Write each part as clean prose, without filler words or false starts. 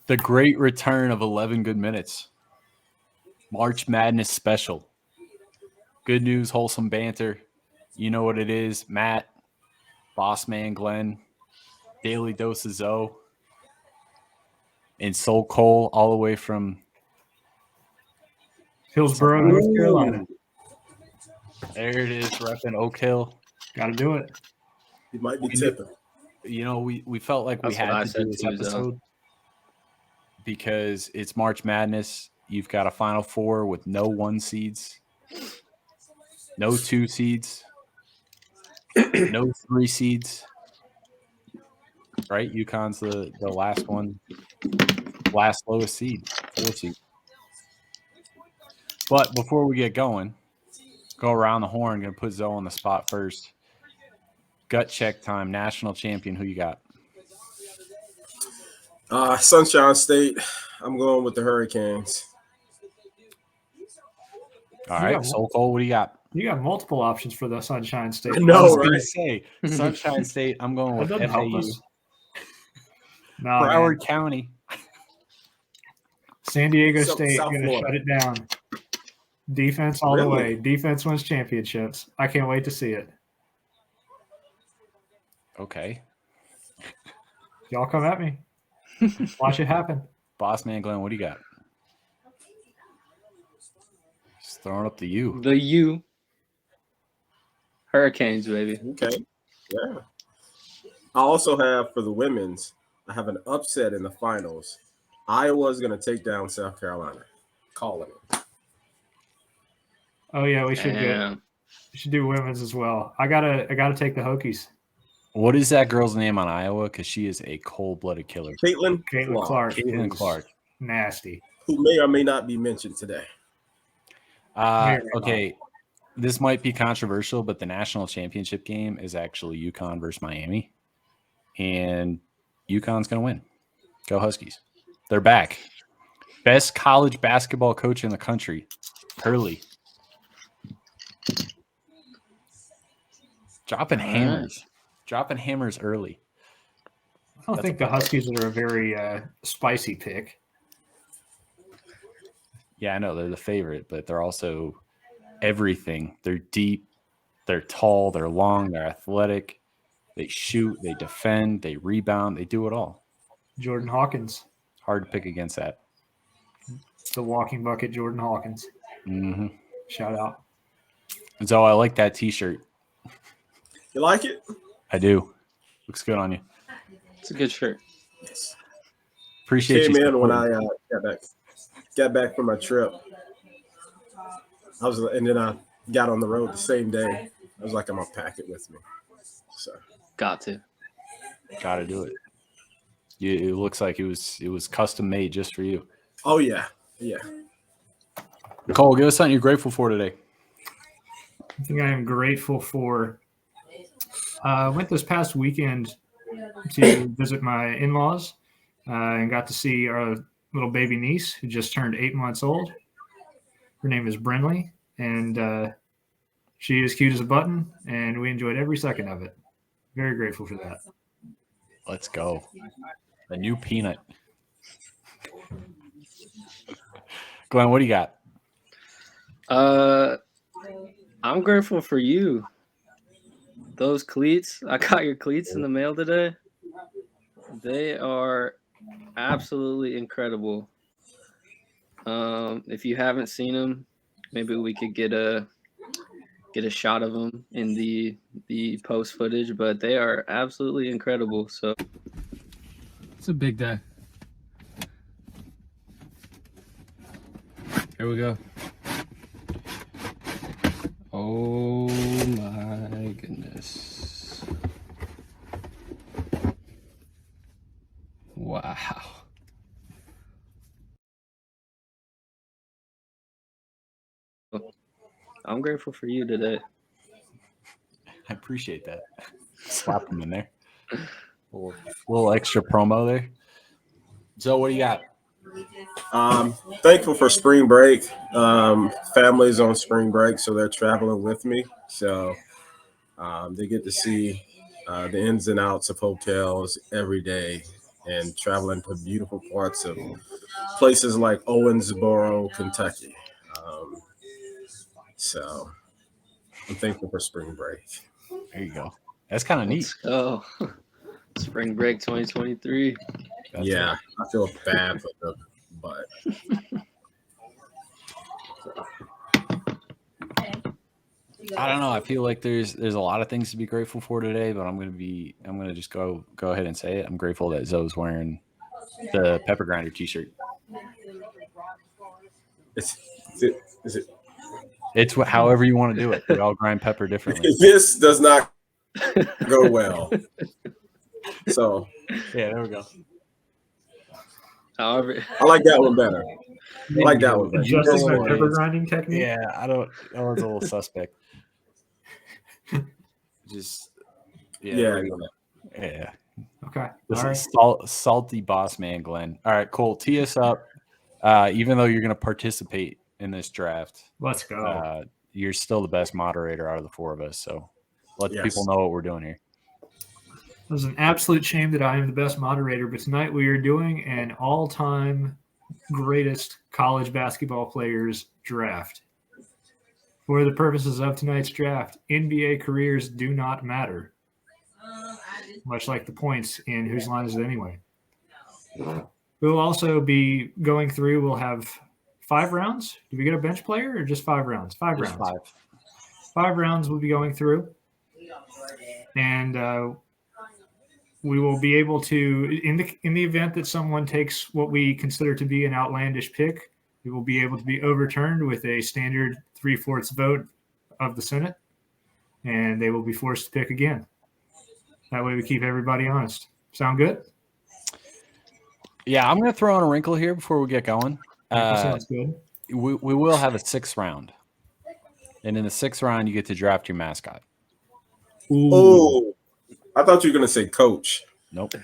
The great return of 11 good minutes. March Madness special. Good news, wholesome banter. You know what it is. Matt, Boss Man Glen, Daily Dose of Zoe, and Soul Cole all the way from Hillsborough, North Carolina. There it is, repping Oak Hill. Got to do it. You might be tipping. We felt like we had to do this episode because it's March Madness. You've got a Final Four with no 1 seeds, no 2 seeds, no 3 seeds. Right? UConn's the last one, last lowest seed, 4 seed. But before we get going, go around the horn. Going to put Zoe on the spot first. Gut check time. National champion. Who you got? Sunshine State. I'm going with the Hurricanes. All right. Soul Cole, what do you got? You got multiple options for the Sunshine State. No, I was right? going to say Sunshine State. I'm going with FAU. No, Broward County. San Diego State South going to shut it down. Defense all the way. Defense wins championships. I can't wait to see it. Okay. Y'all come at me. Watch it happen. Boss Man Glen, what do you got? Just throwing up the U. The U. Hurricanes, baby. Okay. Yeah. I also have for the women's, I have an upset in the finals. Iowa's going to take down South Carolina. Calling it. Oh yeah, we should do women's as well. I gotta take the Hokies. What is that girl's name on Iowa? Because she is a cold-blooded killer. Caitlin Clark. Caitlin Clark. Nasty. Who may or may not be mentioned today. Okay. This might be controversial, but the national championship game is actually UConn versus Miami. And UConn's going to win. Go Huskies. They're back. Best college basketball coach in the country. Hurley. Dropping hammers. Dropping hammers early. I don't think the Huskies are a very spicy pick. Yeah, I know they're the favorite, but they're also everything. They're deep, they're tall, they're long, they're athletic. They shoot, they defend, they rebound, they do it all. Jordan Hawkins. Hard to pick against that. The walking bucket, Jordan Hawkins. Mm-hmm. Shout out. So I like that T-shirt. You like it? I do. Looks good on you. It's a good shirt. Appreciate Came you. in when I got back from my trip. And then I got on the road the same day. I was like, I'm gonna pack it with me. So Got to do it. It looks like it was custom made just for you. Oh yeah. Nicole, give us something you're grateful for today. I think I am grateful for. I went this past weekend to visit my in-laws and got to see our little baby niece who just turned 8 months old. Her name is Brinley, and she is cute as a button, and we enjoyed every second of it. Very grateful for that. Let's go. A new peanut. Glenn, what do you got? I'm grateful for you. Those cleats, I got your cleats in the mail today. They are absolutely incredible. If you haven't seen them, maybe we could get a shot of them in the post footage, but they are absolutely incredible. So it's a big day. Here we go. Oh my goodness. Wow. I'm grateful for you today. I appreciate that. Slap them in there. A little extra promo there. So what do you got? Thankful for spring break. Family's on spring break, so they're traveling with me. So they get to see the ins and outs of hotels every day. and traveling to beautiful parts of places like Owensboro, Kentucky. Um, so I'm thankful for spring break. There you go. That's kind of neat. Let's go. Spring break 2023. That's Yeah, it. I feel bad for them, but I don't know. I feel like there's a lot of things to be grateful for today, but I'm gonna just go ahead and say it. I'm grateful that Zoe's wearing the Pepper Grinder T-shirt. is it It's however you want to do it. We all grind pepper differently. this does not go well. So Yeah, there we go. However, I like that one better. I like that one better. Adjusting my know pepper it is. grinding technique. Yeah, I don't. That one's a little suspect. Just Yeah. yeah. Okay. This All is right. salty boss man, Glenn. All right, cool. Tee us up. Even though you're going to participate in this draft, Let's go. you're still the best moderator out of the four of us. So let the Yes. people know what we're doing here. It was an absolute shame that I am the best moderator, but tonight we are doing an all-time greatest college basketball players draft. For the purposes of tonight's draft, NBA careers do not matter, much like the points in Whose Line Is It Anyway? We'll also be going through, we'll have 5 rounds. Do we get a bench player or just 5 rounds? 5 Just rounds. 5 rounds we'll be going through. And we will be able to, in the event that someone takes what we consider to be an outlandish pick, it will be able to be overturned with a standard 3/4 vote of the Senate, and they will be forced to pick again. That way we keep everybody honest. Sound good? Yeah, I'm going to throw in a wrinkle here before we get going. Sounds good. We will have a 6th round. And in the 6th round, you get to draft your mascot. Ooh. Oh, I thought you were going to say coach. Nope.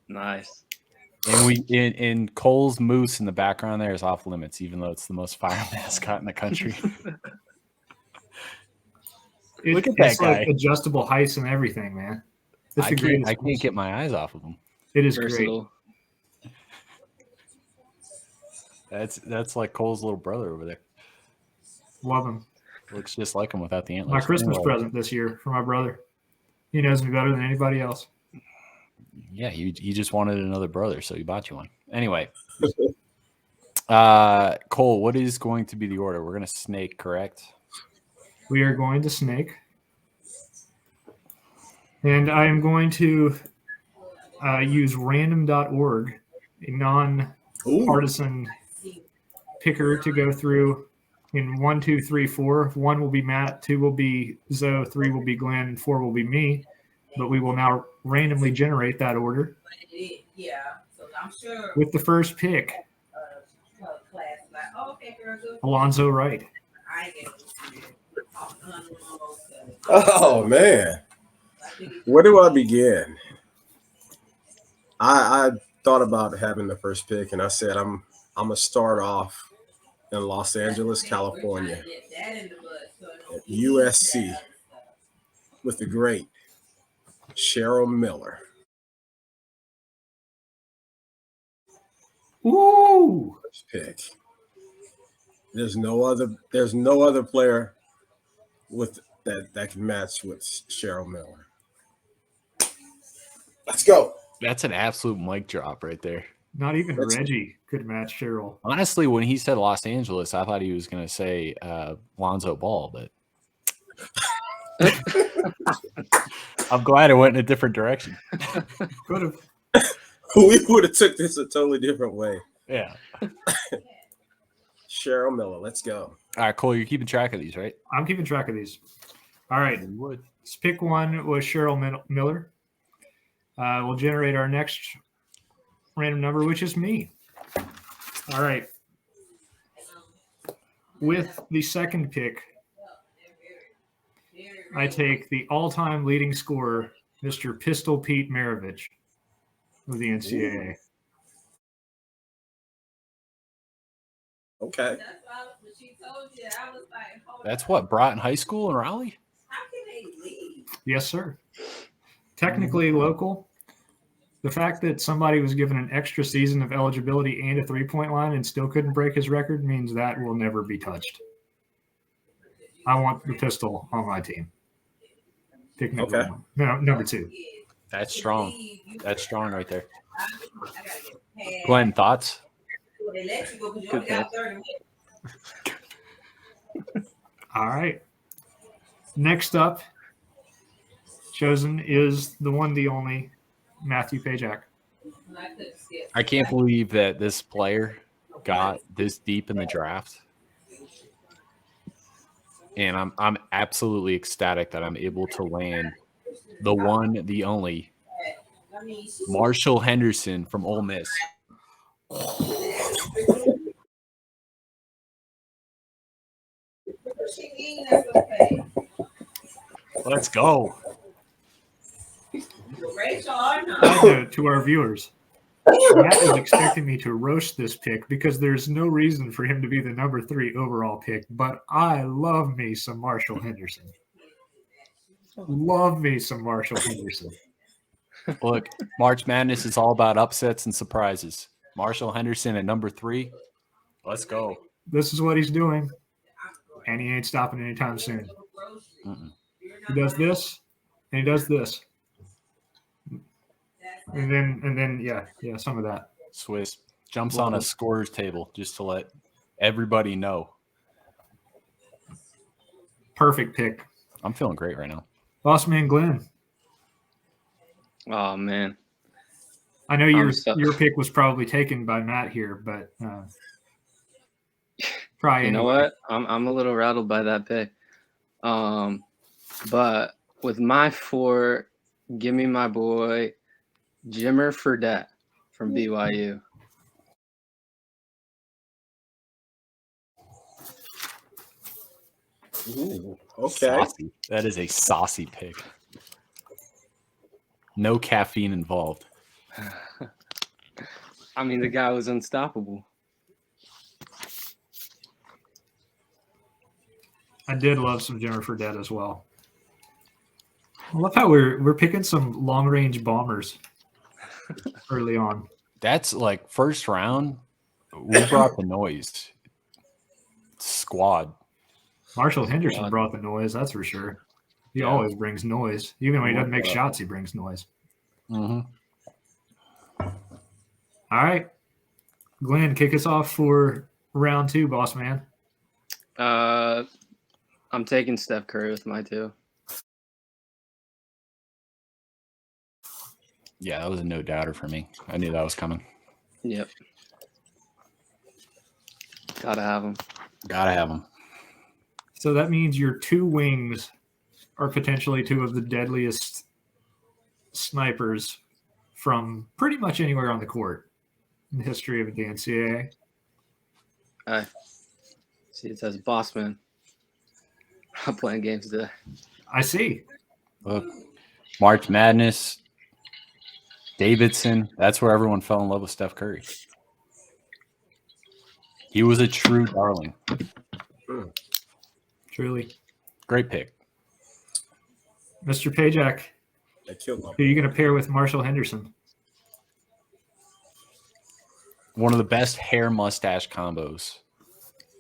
nice. And we in Cole's moose in the background there is off limits, even though it's the most fire mascot in the country. Look at that It's guy. like adjustable heights and everything, man. I can't get my eyes off of him. It is Versatile. great. That's like Cole's little brother over there. Love him. Looks just like him without the antlers. My Christmas present this year for my brother. He knows me better than anybody else. Yeah, he just wanted another brother, so he bought you one. Anyway, Cole, what is going to be the order? We're going to snake, correct? We are going to snake. And I am going to use random.org, a non-partisan picker, to go through in 1, 2, 3, 4. 1 will be Matt, 2 will be Zoe, 3 will be Glenn, 4 will be me. But we will now randomly generate that order. With the first pick, Alonzo Wright. Oh man, where do I begin? I thought about having the first pick, and I said I'm gonna start off in Los Angeles, California, at USC with the great Cheryl Miller. Ooh! First pick. There's no other player with that can match with Cheryl Miller. Let's go. That's an absolute mic drop right there. Not even Reggie could match Cheryl. Honestly, when he said Los Angeles, I thought he was going to say Lonzo Ball, but I'm glad it went in a different direction. Could have. We would have took this a totally different way. Yeah. Cheryl Miller, let's go. All right, Cole, you're keeping track of these, right? I'm keeping track of these. All right. You would. Pick 1 was Cheryl Miller. We'll generate our next random number, which is me. All right. With the second pick, I take the all-time leading scorer, Mr. Pistol Pete Maravich of the NCAA. Okay. That's what, Broughton High School in Raleigh? Yes, sir. Technically local. The fact that somebody was given an extra season of eligibility and a 3-point line and still couldn't break his record means that will never be touched. I want the pistol on my team. Pick number one. No, number 2. That's strong. That's strong right there. Glenn, thoughts? Good pick. All right. Next up, chosen is the one, the only Matthew Pajak. I can't believe that this player got this deep in the draft. And I'm absolutely ecstatic that I'm able to land the one, the only Marshall Henderson from Ole Miss. Let's go. Side note to our viewers, Matt is expecting me to roast this pick because there's no reason for him to be the number 3 overall pick, but I love me some Marshall Henderson. Love me some Marshall Henderson. Look, March Madness is all about upsets and surprises. Marshall Henderson at number 3. Let's go. This is what he's doing, and he ain't stopping anytime soon. He does this, and he does this. And then, yeah, some of that. Swiss jumps on a scorer's table just to let everybody know. Perfect pick. I'm feeling great right now. Boss man Glenn. Oh man, I know your pick was probably taken by Matt here, but probably you know what? I'm a little rattled by that pick. But with my 4, give me my boy Jimmer Fredette from BYU. Ooh, okay. Saucy. That is a saucy pick. No caffeine involved. I mean, the guy was unstoppable. I did love some Jimmer Fredette as well. I love how we're picking some long range bombers early on. That's like first round. We brought the noise. Squad. Marshall Henderson brought the noise, that's for sure. He always brings noise. Even when he doesn't make shots, he brings noise. Mm-hmm. All right. Glenn, kick us off for round 2, boss man. I'm taking Steph Curry with my 2. Yeah, that was a no doubter for me. I knew that was coming. Yep. Gotta have him. Gotta have him. So that means your 2 wings are potentially 2 of the deadliest snipers from pretty much anywhere on the court in the history of the NCAA. See, it says Bossman. I'm playing games today. I see. Look, March Madness, Davidson. That's where everyone fell in love with Steph Curry. He was a true darling. Truly. Great pick. Mr. Pajak, who are you going to pair with Marshall Henderson? One of the best hair mustache combos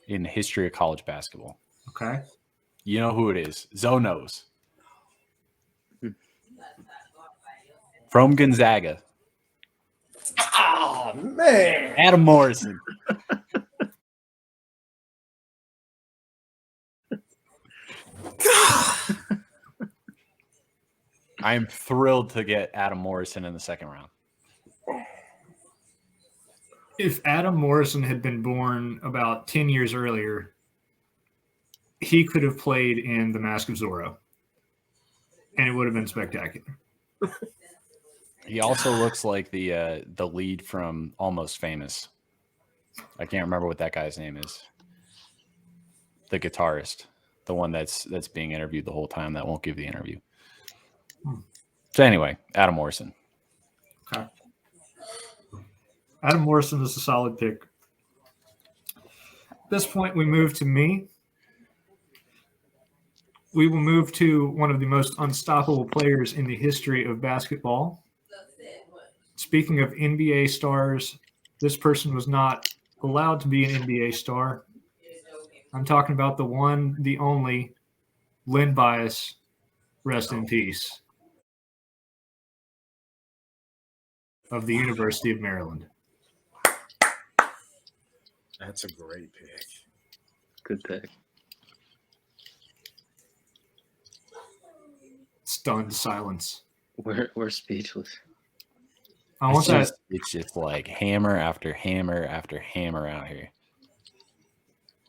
in the history of college basketball. Okay. You know who it is. Zoe knows. From Gonzaga. Oh, man. Adam Morrison. I am thrilled to get Adam Morrison in the second round. If Adam Morrison had been born about 10 years earlier, he could have played in The Mask of Zorro, and it would have been spectacular. He also looks like the lead from Almost Famous. I can't remember what that guy's name is. The guitarist, the one that's being interviewed the whole time that won't give the interview. So anyway, Adam Morrison. Okay. Adam Morrison is a solid pick. At this point, we move to me. We will move to one of the most unstoppable players in the history of basketball. Speaking of NBA stars, this person was not allowed to be an NBA star. I'm talking about the one, the only, Len Bias. Rest in peace. Of the University of Maryland. That's a great pick. Good pick. Stunned silence. We're speechless. I want that. It's just like hammer after hammer after hammer out here.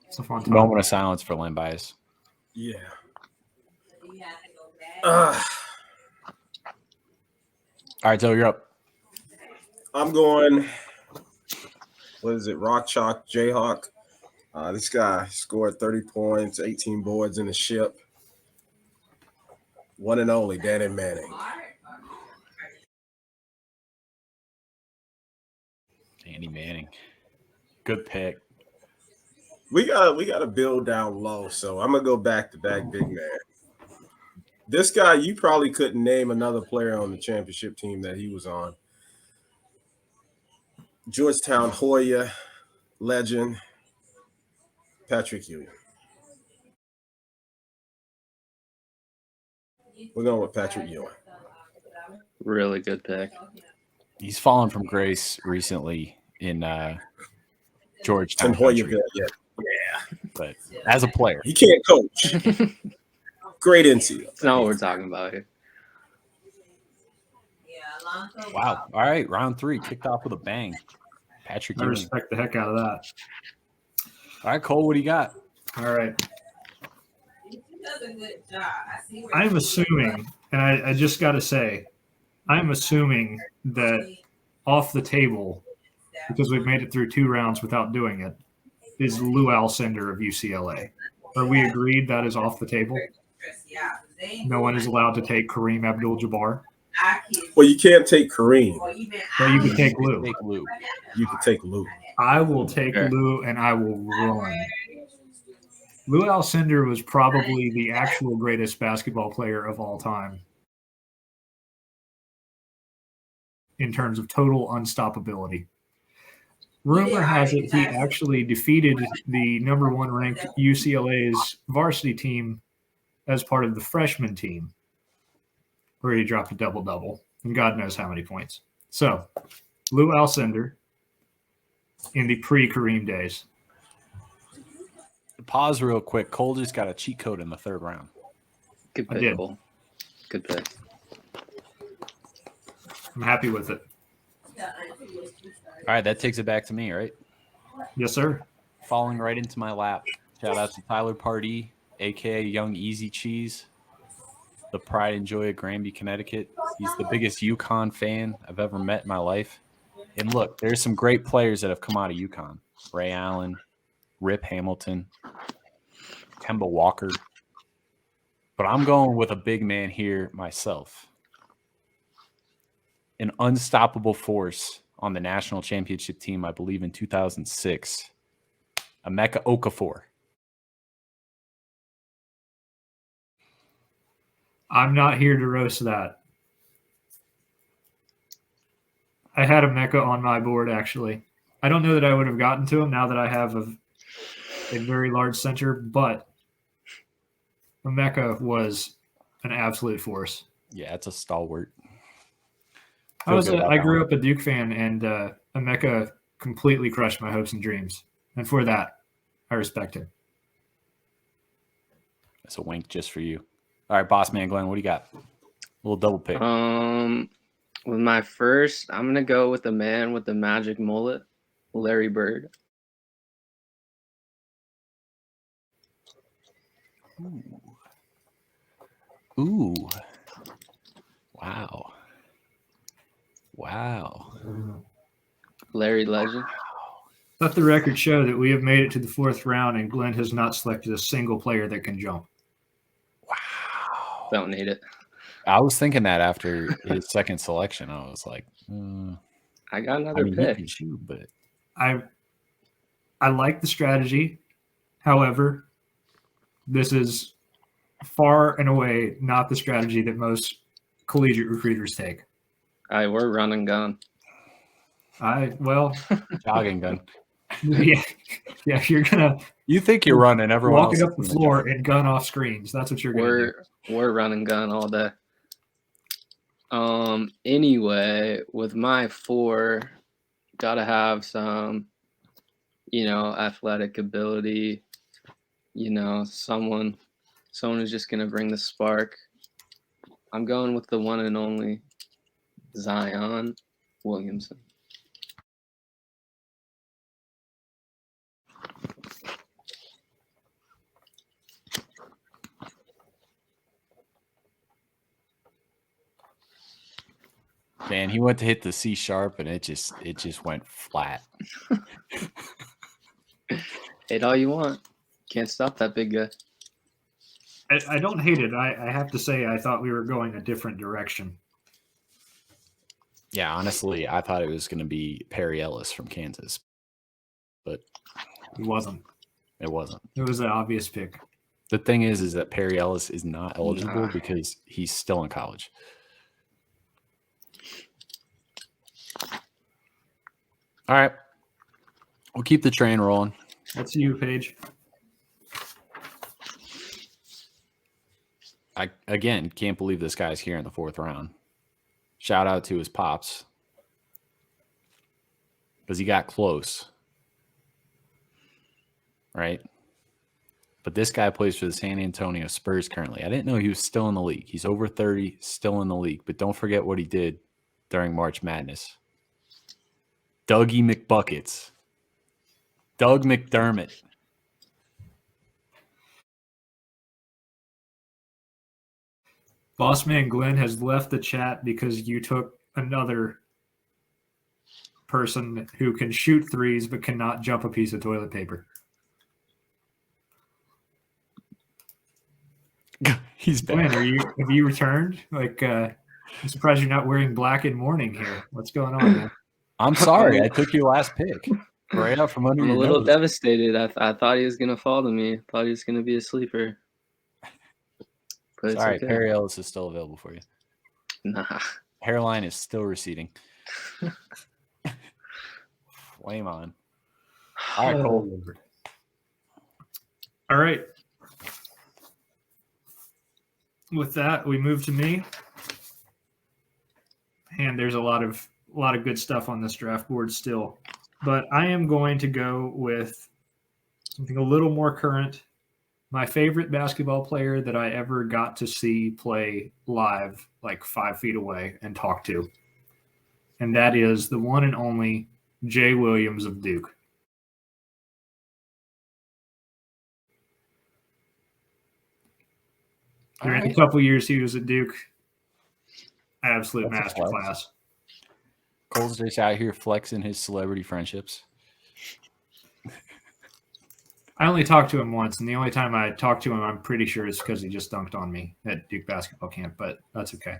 It's a fun time. Moment of silence for Len Bias. Yeah. All right, so you're up. I'm going, what is it, Rock Chalk Jayhawk. This guy scored 30 points, 18 boards in the ship. One and only, Danny Manning. Danny Manning. Good pick. We gotta build down low, so I'm gonna go back to back big man. This guy, you probably couldn't name another player on the championship team that he was on. Georgetown Hoya legend, Patrick Ewing. We're going with Patrick Ewing. Really good pick. He's fallen from grace recently in Georgetown And Hoya, country, yeah. but as a player, He can't coach. Great NCAA. That's not what we're talking about here. wow. All right, round 3 kicked off with a bang. Patrick I Ewing. respect the heck out of that. All right, Cole, what do you got? All right. I'm assuming, and I just got to say, I'm assuming that off the table, because we've made it through 2 rounds without doing it, is Lou Alcindor of UCLA. Are we agreed that is off the table? No one is allowed to take Kareem Abdul-Jabbar. Well, you can't take Kareem. But you can take Lou. Take Lou. You can take Lou. I will take Sure. Lou, and I will run. Lou Alcindor was probably the actual greatest basketball player of all time in terms of total unstoppability. Rumor has it he actually defeated the number 1 ranked UCLA's varsity team as part of the freshman team, where he dropped a double-double, and God knows how many points. So, Lou Alcindor in the pre-Kareem days. Pause real quick. Cole just got a cheat code in the 3rd round. Good I pick, did. Cole. Good pick. I'm happy with it. All right, that takes it back to me, right? Yes, sir. Falling right into my lap. Shout out to Tyler Pardee, a.k.a. Young Easy Cheese, the pride and joy of Granby, Connecticut. He's the biggest UConn fan I've ever met in my life. And look, there's some great players that have come out of UConn. Ray Allen, Rip Hamilton, Kemba Walker. But I'm going with a big man here myself. An unstoppable force on the national championship team, I believe, in 2006. Emeka Okafor. I'm not here to roast that. I had Emeka on my board, actually. I don't know that I would have gotten to him now that I have a very large center, but Emeka was an absolute force. Yeah, it's a stalwart. I grew up a Duke fan, and Emeka completely crushed my hopes and dreams. And for that, I respect him. That's a wink just for you. All right, boss man Glenn, what do you got? A little double pick. With my first, I'm gonna go with the man with the magic mullet, Larry Bird. Ooh. Wow. Wow. Larry Legend. Let the record show that we have made it to the 4th round, and Glenn has not selected a single player that can jump. Wow. Don't need it. I was thinking that after his second selection. I was like, I got another he pick. can shoot, but I like the strategy. However, this is far and away not the strategy that most collegiate recruiters take. All right, we're run and gun. Jogging gun. yeah, you're gonna You think you're running, everyone else walking is up the doing floor jogging. and gun off screens. That's what you're gonna do. We're running gun all day. Anyway, with my 4, gotta have some, athletic ability. Someone who's just gonna bring the spark. I'm going with the one and only Zion Williamson. Man, he went to hit the C sharp and it just went flat. Hate all you want. Can't stop that big guy. I don't hate it. I have to say I thought we were going a different direction. Yeah, honestly, I thought it was going to be Perry Ellis from Kansas, but It wasn't. it wasn't. It was an obvious pick. The thing is that Perry Ellis is not eligible Nah. because he's still in college. All right. We'll keep the train rolling. That's you, Paige. I, again, can't believe this guy's here in the 4th round. Shout out to his pops. Because he got close. Right? But this guy plays for the San Antonio Spurs currently. I didn't know he was still in the league. He's over 30, still in the league. But don't forget what he did during March Madness. Dougie McBuckets. Doug McDermott. Bossman Glenn has left the chat because you took another person who can shoot threes but cannot jump a piece of toilet paper. He's Glenn, back. have you returned? I'm surprised you're not wearing black and mourning here. What's going on, man? I'm sorry. I took your last pick. Right out from under I'm your a little nose. devastated. I thought he was gonna fall to me. I thought he was gonna be a sleeper. But Sorry, it's okay. Perry Ellis is still available for you. Nah. Hairline is still receding. Flame on. All right, Cole. All right. With that, we move to me. And there's a lot of good stuff on this draft board still. But I am going to go with something a little more current. My favorite basketball player that I ever got to see play live, like 5 feet away, and talk to. And that is the one and only Jay Williams of Duke. During a couple years he was at Duke. Absolute That's a flex. masterclass. Cole's just out here flexing his celebrity friendships. I only talked to him once, and the only time I talked to him, I'm pretty sure it's because he just dunked on me at Duke basketball camp, but that's okay.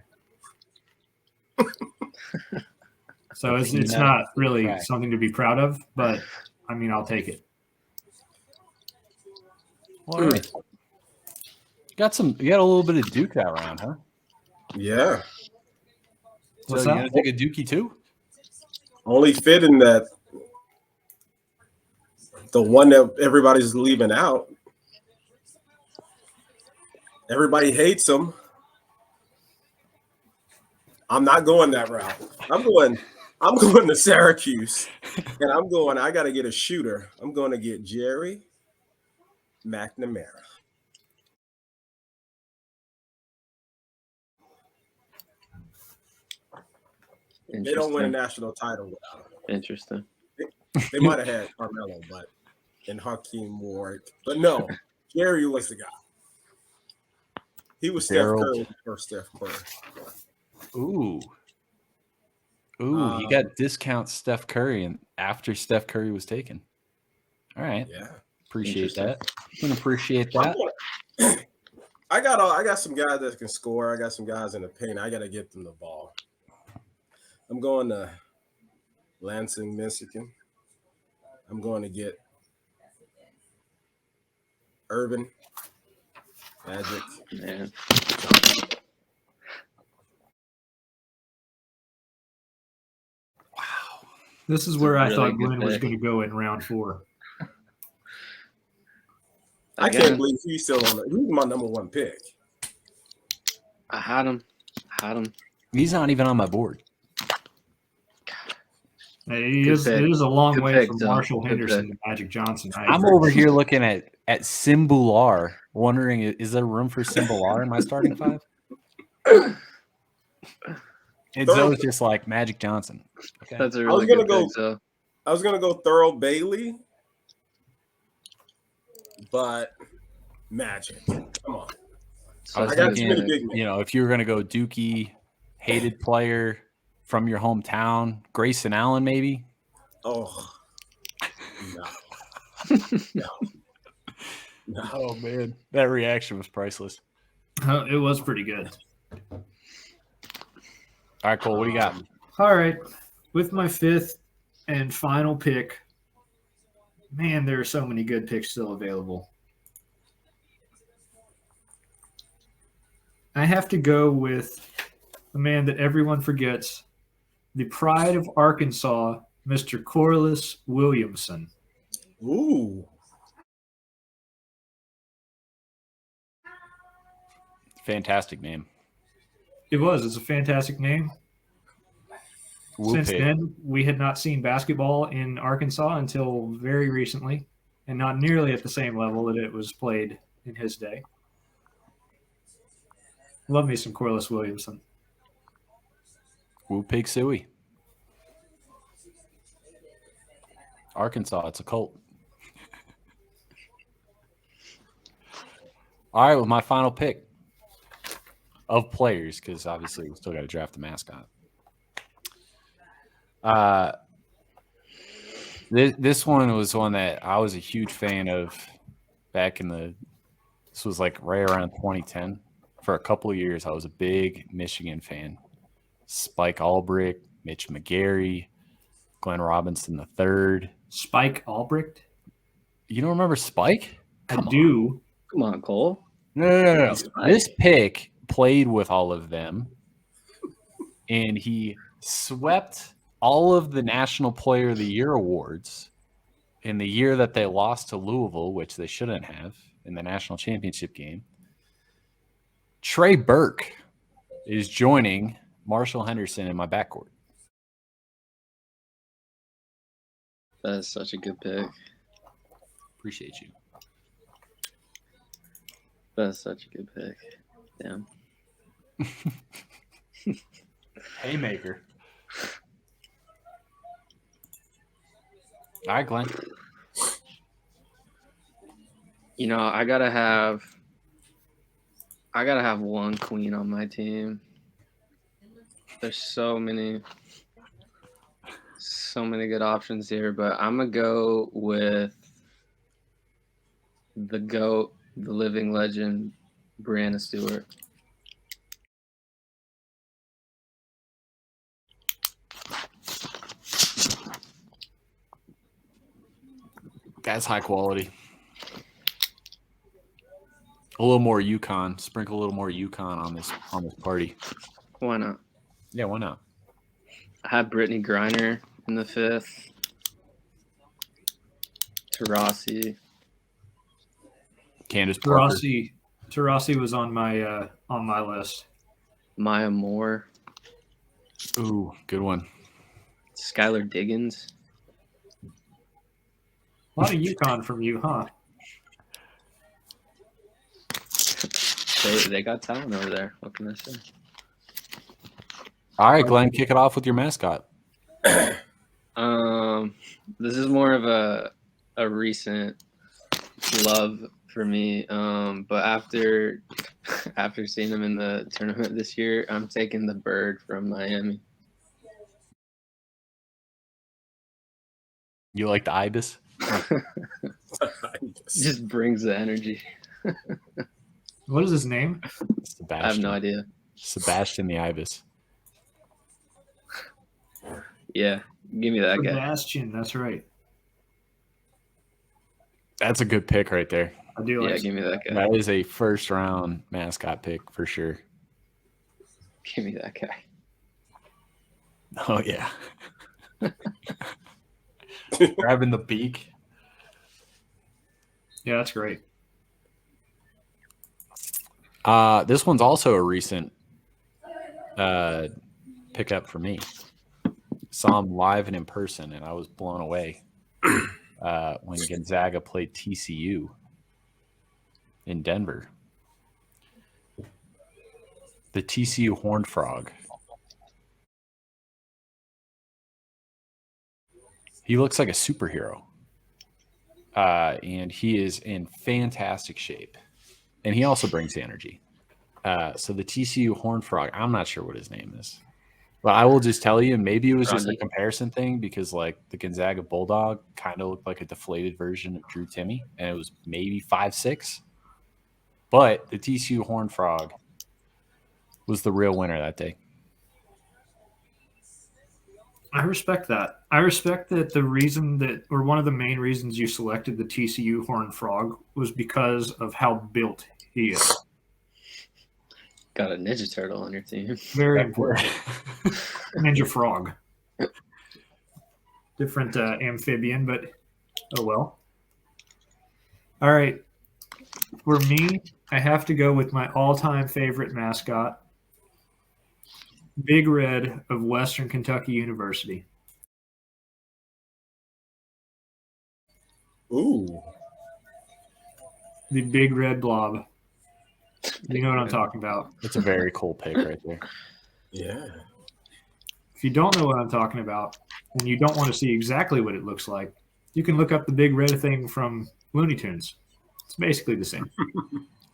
So it's not really something to be proud of, but, I mean, I'll take it. All right. You got a little bit of Duke that round, huh? Yeah. What's So you that? gonna take a Dookie too? Only fit in that the one that everybody's leaving out. Everybody hates him. I'm not going that route. I'm going to Syracuse. And I gotta get a shooter. I'm going to get Jerry McNamara. They don't win a national title without him. Interesting. They might have had Carmelo, and Hakeem Ward. But no, Jerry was the guy. He was Steph Curry, first Steph Curry. Ooh, he got discount Steph Curry and after Steph Curry was taken. All right. Yeah. Appreciate that. You can appreciate that. I got some guys that can score. I got some guys in the paint. I got to get them the ball. I'm going to Lansing, Michigan. I'm going to get Urban Magic. Man. Wow. This is where I really thought good Glenn was pick. going to go in round 4. I Again, can't believe he's still on. He's my number 1 pick. I had him. He's not even on my board. It Good is pick. a long Good way pick, from Dylan. Marshall Good Henderson pick. to Magic Johnson. I'm over here looking at Simbular, wondering, is there room for Simbular in my starting 5? And Zoe's just like Magic Johnson. Okay. That's a really good pick, so. I was gonna go Thurl Bailey, but Magic. Come on. I was I got too many thinking, big men. if you were going to go Dookie, hated player from your hometown, Grayson Allen, maybe. Oh, no. Oh, man. That reaction was priceless. It was pretty good. All right, Cole, what do you got? All right. With my 5th and final pick, man, there are so many good picks still available. I have to go with a man that everyone forgets, the pride of Arkansas, Mr. Corliss Williamson. Ooh. Fantastic name. It's a fantastic name. Since then, we had not seen basketball in Arkansas until very recently, and not nearly at the same level that it was played in his day. Love me some Corliss Williamson. Woo Pig Suey. Arkansas, it's a cult. All right, with my final pick of players, because obviously we still got to draft the mascot. This one was one that I was a huge fan of back in this was like right around 2010. For a couple of years, I was a big Michigan fan. Spike Albrecht, Mitch McGarry, Glenn Robinson III. Spike Albrecht? You don't remember Spike? I do. Come on, Cole. No. This pick played with all of them, and he swept all of the National Player of the Year awards in the year that they lost to Louisville, which they shouldn't have in the national championship game. Trey Burke is joining Marshall Henderson in my backcourt. That is such a good pick. Appreciate you. That's such a good pick. Damn. Haymaker. All right, Glenn. I gotta have one queen on my team. There's so many good options here, but I'm gonna go with the GOAT, the living legend, Brianna Stewart. That's high quality. A little more UConn. Sprinkle a little more UConn on this party. Why not? Yeah, why not? I have Brittany Griner in the 5th. Taurasi. Candace Parker. Taurasi was on my list. Maya Moore. Ooh, good one. Skylar Diggins. A lot of UConn from you, huh? They got talent over there. What can I say? All right, Glenn, kick it off with your mascot. This is more of a recent love for me. But after seeing him in the tournament this year, I'm taking the Bird from Miami. You like the Ibis? Just brings the energy. What is his name? Sebastian. I have no idea. Sebastian the Ibis. Yeah, give me that guy. Sebastian, that's right. That's a good pick right there. I do like. Yeah, give me that guy. That is a first round mascot pick for sure. Give me that guy. Oh yeah. grabbing the beak. Yeah, that's great. This one's also a recent pickup for me. Saw him live and in person, and I was blown away when Gonzaga played TCU in Denver. The TCU Horned Frog. He looks like a superhero. And he is in fantastic shape. And he also brings energy. So the TCU Horned Frog, I'm not sure what his name is. But I will just tell you, maybe it was just a comparison thing because, like, the Gonzaga Bulldog kind of looked like a deflated version of Drew Timme, and it was maybe 5'6". But the TCU Horned Frog was the real winner that day. I respect that. I respect that the reason that, or one of the main reasons you selected the TCU Horned Frog was because of how built he is. Got a Ninja Turtle on your team. Very important. Ninja Frog. Different amphibian, but oh well. All right. For me, I have to go with my all-time favorite mascot, Big Red of Western Kentucky University. Ooh. The Big Red Blob. You know what I'm talking about. It's a very cool pick right there. Yeah. If you don't know what I'm talking about and you don't want to see exactly what it looks like, you can look up the Big Red thing from Looney Tunes. It's basically the same.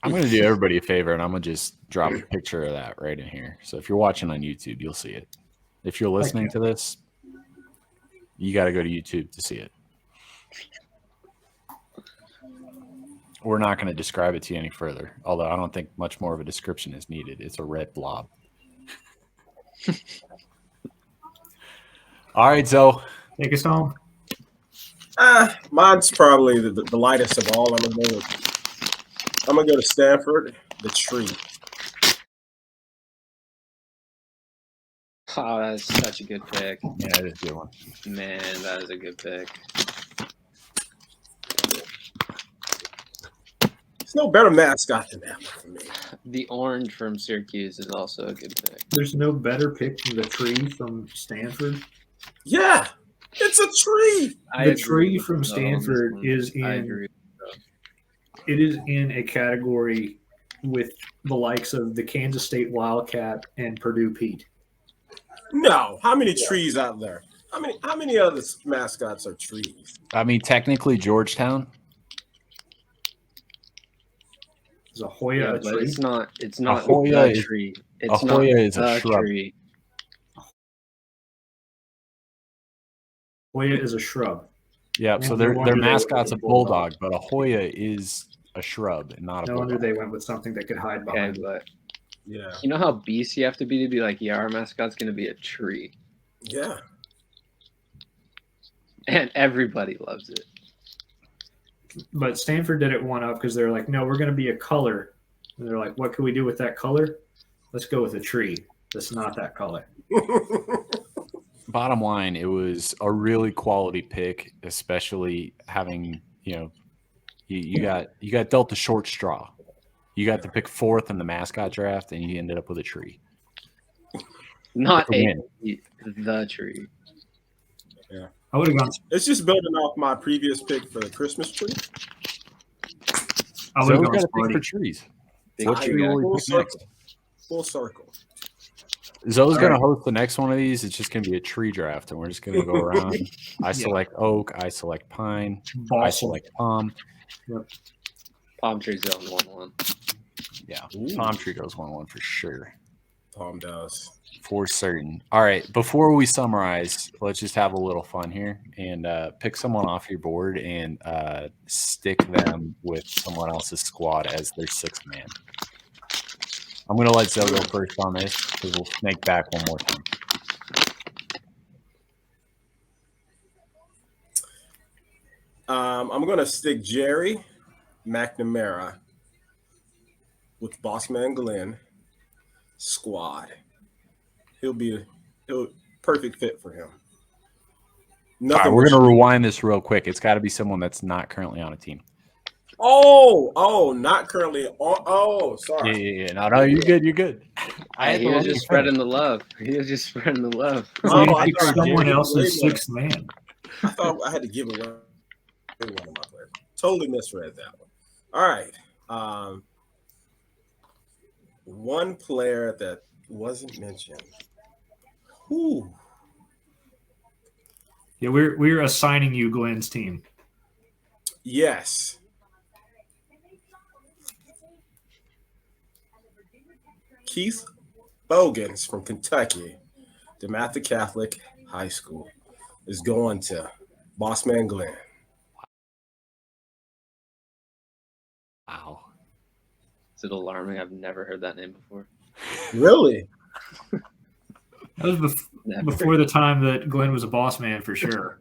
I'm going to do everybody a favor, and I'm going to just drop a picture of that right in here. So if you're watching on YouTube, you'll see it. If you're listening to this, you got to go to YouTube to see it. We're not going to describe it to you any further, although I don't think much more of a description is needed. It's a red blob. All right, Zoe. Take us home. Mine's probably the lightest of all. I'm gonna go to Stanford, the tree. Oh, that's such a good pick. Yeah, that is a good one. Man, that is a good pick. There's no better mascot than that one for me. The orange from Syracuse is also a good pick. There's no better pick than the tree from Stanford. Yeah, it's a tree. The tree from Stanford is in a category with the likes of the Kansas State Wildcat and Purdue Pete. No, how many trees out there? How many other mascots are trees? I mean, technically Georgetown. Is a Hoya a but tree? it's not Hoya a is- tree. A It's not Hoya is a the shrub. tree. Hoya is a shrub. Yeah, so No their wonder they mascot's a went with bulldog. bulldog, but a Hoya is a shrub and not a No wonder bulldog. they went with something that could hide Okay, behind it. but Yeah, you know how beast you have to be like, yeah, our mascot's gonna be a tree, yeah. and everybody loves it. But Stanford did it one up because they're like, no, we're going to be a color. And they're like, what can we do with that color? Let's go with a tree. That's not that color. Bottom line, it was a really quality pick, especially having, you got dealt the short straw. You got to pick fourth in the mascot draft, and you ended up with a tree. Not To win. the tree. Yeah. I would have gone. It's just building off my previous pick for the Christmas tree. I would So have we gone got to pick for Sparty. trees. Big What tree tree guy. will we Full pick circle. next? Full circle. Zoe's All going right. to host the next one of these. It's just going to be a tree draft, and we're just going to go around. I select oak. I select pine. I Balsam. select palm. Palm trees on 1-1. Yeah, Ooh. palm tree goes 1-1 for sure. Palm does. For certain. All right, before we summarize, let's just have a little fun here and pick someone off your board and stick them with someone else's squad as their sixth man. I'm going to let Zoe go first on this because we'll snake back one more time. I'm going to stick Jerry McNamara with Bossman Glen squad. He'll perfect fit for him. All Nothing. right, we're but going to rewind this real quick. It's got to be someone that's not currently on a team. not currently. Oh, sorry. Yeah. No, you're good. You're good. I had He to was let just you finish. spreading the love. He was just spreading the love. Oh, You I pick thought someone Jerry else's Wayne sixth man. I thought I had to give away one of my players. Totally misread that one. All right. One player that wasn't mentioned. Whew. Yeah, we're assigning you Glenn's team. Yes. Keith Bogans from Kentucky, DeMatha Catholic High School, is going to Boss Man Glen. Wow. Is it alarming? I've never heard that name before. Really? That was Never. before the time that Glenn was a boss man for sure.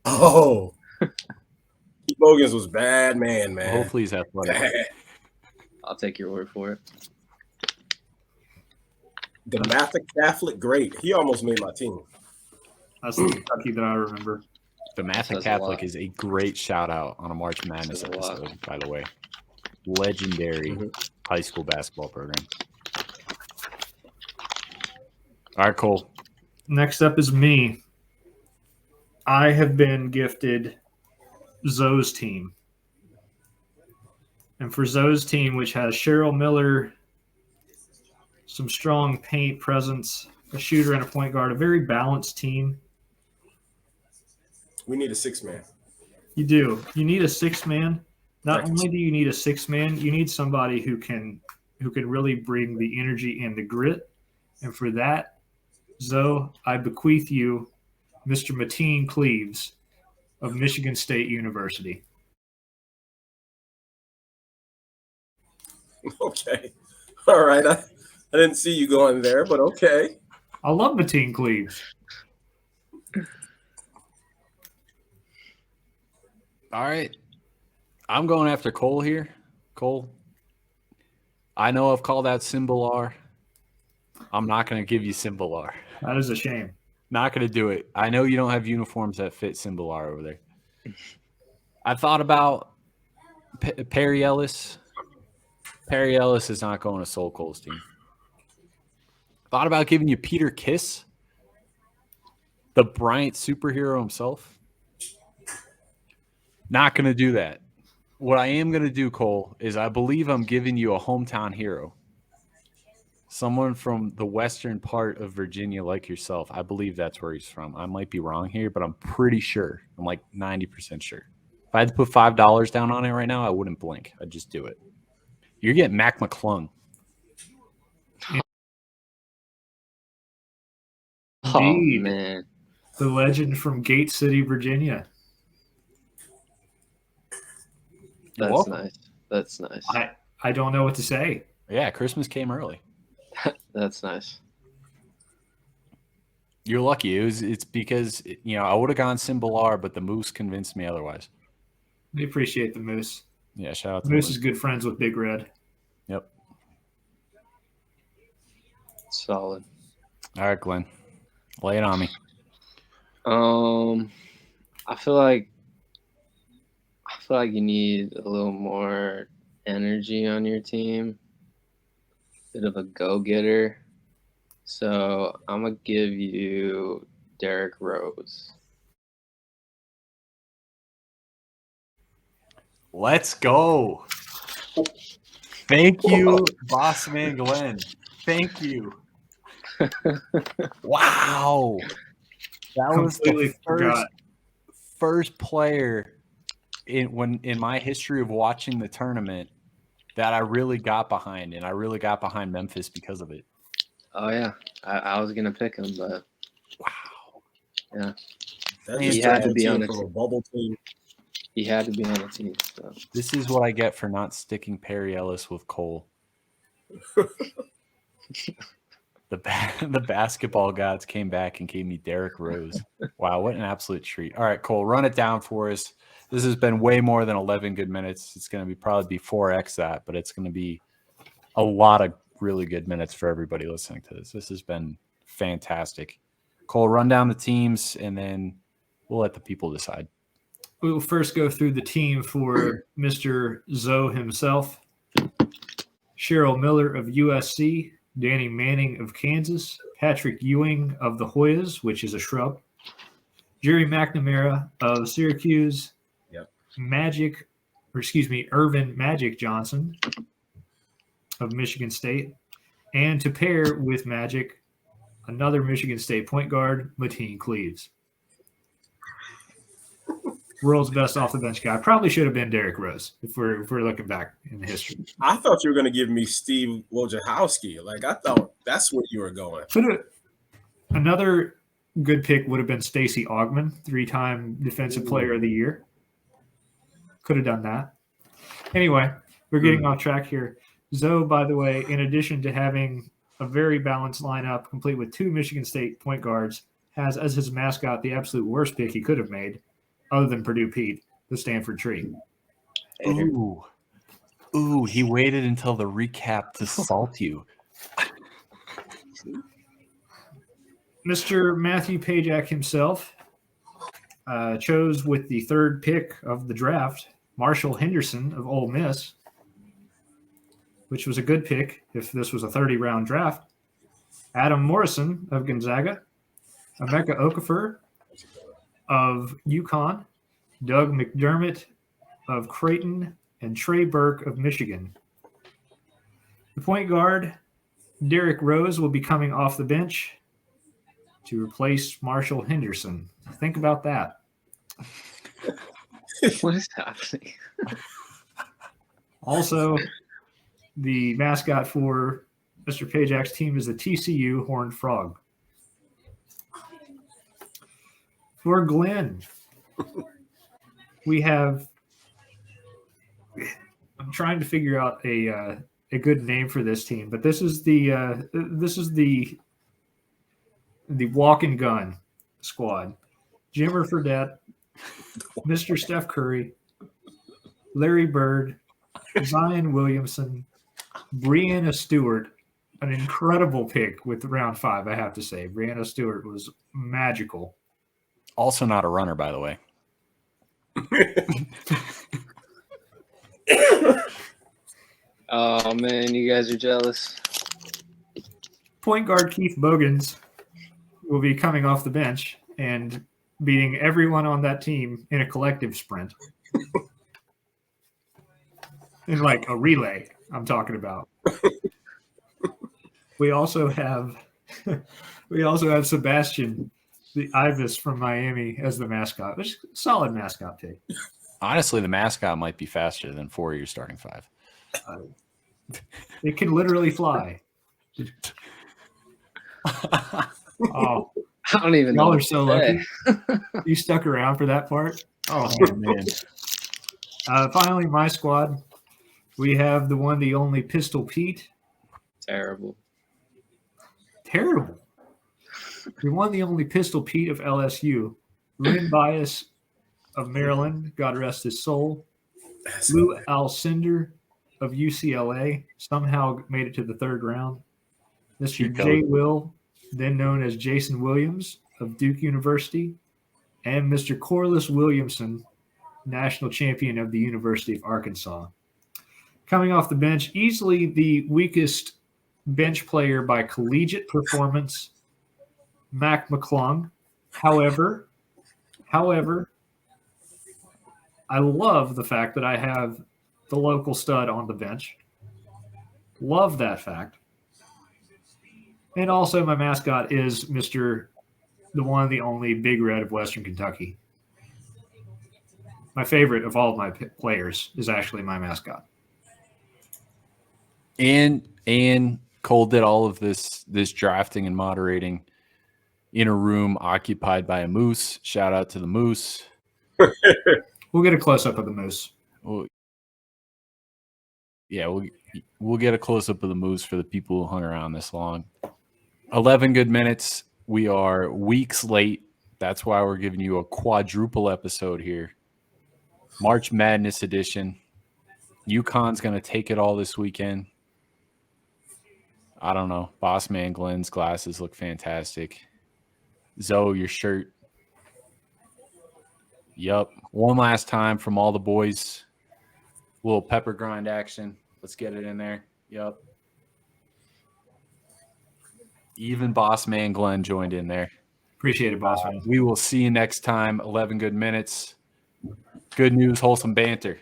Oh. Keith Bogans was bad man. Well, hopefully he's athletic. Bad. I'll take your word for it. DeMatha Catholic, great. He almost made my team. That's the Kentucky that I remember. DeMatha Says a Catholic lot. is a great shout out on a March Madness Says a lot. episode, by the way. Legendary Mhm. high school basketball program. All right, Cole. Next up is me. I have been gifted Zoe's team. And for Zoe's team, which has Cheryl Miller, some strong paint presence, a shooter and a point guard, a very balanced team. We need a 6-man. You do. You need a six man. Not Thank you. only do you need a six man, you need somebody who can really bring the energy and the grit. And for that, Zoe, I bequeath you Mr. Mateen Cleaves of Michigan State University. Okay. All right. I didn't see you going there, but okay. I love Mateen Cleaves. All right. I'm going after Cole here. Cole, I know I've called out Symbol R. I'm not going to give you Symbol R. That is a shame. Not going to do it. I know you don't have uniforms that fit Symbol R over there. I thought about Perry Ellis. Perry Ellis is not going to Soul Cole's team. Thought about giving you Peter Kiss, the Bryant superhero himself. Not going to do that. What I am going to do, Cole, is I believe I'm giving you a hometown hero. Someone from the western part of Virginia like yourself. I believe that's where he's from. I might be wrong here, but I'm pretty sure. I'm like 90% sure. If I had to put $5 down on it right now, I wouldn't blink. I'd just do it. You're getting Mac McClung. Oh, Indeed. man. The legend from Gate City, Virginia. You're That's welcome. nice. That's nice. I don't know what to say. Yeah, Christmas came early. That's nice. You're lucky. It's because I would have gone Symbol R, but the Moose convinced me otherwise. We appreciate the Moose. Yeah, shout out to Moose the is good friends with Big Red. Yep. Solid. All right, Glenn. Lay it on me. I feel like you need a little more energy on your team. Bit of a go-getter. So I'm gonna give you Derrick Rose. Let's go. Thank you, Boss Man Glenn. Thank you. Wow. That was Completely the forgot. first player in my history of watching the tournament that I really got behind, and I really got behind Memphis because of it. Oh yeah, I was gonna pick him, but Wow. yeah, That He just had turned to be the on team a from team. a bubble team. he had to be on the team. So. This is what I get for not sticking Perry Ellis with Cole. The basketball gods came back and gave me Derrick Rose. Wow, what an absolute treat. All right, Cole, run it down for us. This has been way more than 11 good minutes. It's going to probably be 4x that, but it's going to be a lot of really good minutes for everybody listening to this. This has been fantastic. Cole, run down the teams, and then we'll let the people decide. We will first go through the team for Mr. Zoe himself. Cheryl Miller of USC, Danny Manning of Kansas, Patrick Ewing of the Hoyas, which is a shrub, Jerry McNamara of Syracuse, Yep. Irvin Magic Johnson of Michigan State, and to pair with Magic, another Michigan State point guard, Mateen Cleaves. World's best off the bench guy. Probably should have been Derrick Rose if we're looking back in history. I thought you were going to give me Steve Wojciechowski. Like, I thought that's where you were going. Another good pick would have been Stacey Augmon, 3-time Defensive Player of the Year. Could have done that. Anyway, we're getting off track here. Zoe, by the way, in addition to having a very balanced lineup, complete with 2 Michigan State point guards, has as his mascot the absolute worst pick he could have made, other than Purdue Pete, the Stanford Tree. Ooh, he waited until the recap to salt you. Mr. Matthew Pajak himself chose with the 3rd pick of the draft, Marshall Henderson of Ole Miss, which was a good pick if this was a 30-round draft. Adam Morrison of Gonzaga, Emeka Okafor of UConn, Doug McDermott of Creighton, and Trey Burke of Michigan. The point guard, Derrick Rose, will be coming off the bench to replace Marshall Henderson. Think about that. What is happening? Also, the mascot for Mr. Pajak's team is the TCU Horned Frog. For Glenn, we have. I'm trying to figure out a good name for this team, but this is the walk and gun squad. Jimmer Fredette, Mr. Steph Curry, Larry Bird, Zion Williamson, Breanna Stewart, an incredible pick with round 5, I have to say. Breanna Stewart was magical. Also not a runner, by the way. Oh, man, you guys are jealous. Point guard Keith Bogans will be coming off the bench and beating everyone on that team in a collective sprint. In like a relay, I'm talking about. We also have Sebastian, the Ibis from Miami, as the mascot, which is a solid mascot pick. Honestly, the mascot might be faster than 4 of your starting 5. It can literally fly. Oh, I don't even know. y'all what are so to say. lucky. You stuck around for that part. Oh, man. Finally, my squad. We have the one, the only Pistol Pete. Terrible. Terrible. We won the only Pistol Pete of LSU. Lynn Bias of Maryland, God rest his soul. Lou Alcindor of UCLA somehow made it to the 3rd round. Mr. J. Will, then known as Jason Williams of Duke University. And Mr. Corliss Williamson, national champion of the University of Arkansas. Coming off the bench, easily the weakest bench player by collegiate performance, Mac McClung. However, I love the fact that I have the local stud on the bench. Love that fact. And also my mascot is the one, the only Big Red of Western Kentucky. My favorite of all of my players is actually my mascot. And Cole did all of this drafting and moderating in a room occupied by a moose. Shout out to the moose. We'll get a close-up of the moose. We'll get a close-up of the moose for the people who hung around this long. 11 good minutes. We are weeks late. That's why we're giving you a quadruple episode here. March Madness edition. UConn's going to take it all this weekend. I don't know. Boss Man Glenn's glasses look fantastic. Zoe, your shirt. Yup. One last time from all the boys. Little pepper grind action. Let's get it in there. Yup. Even boss man Glenn joined in there. Appreciate it, boss man. We will see you next time. 11 good minutes. Good news, wholesome banter.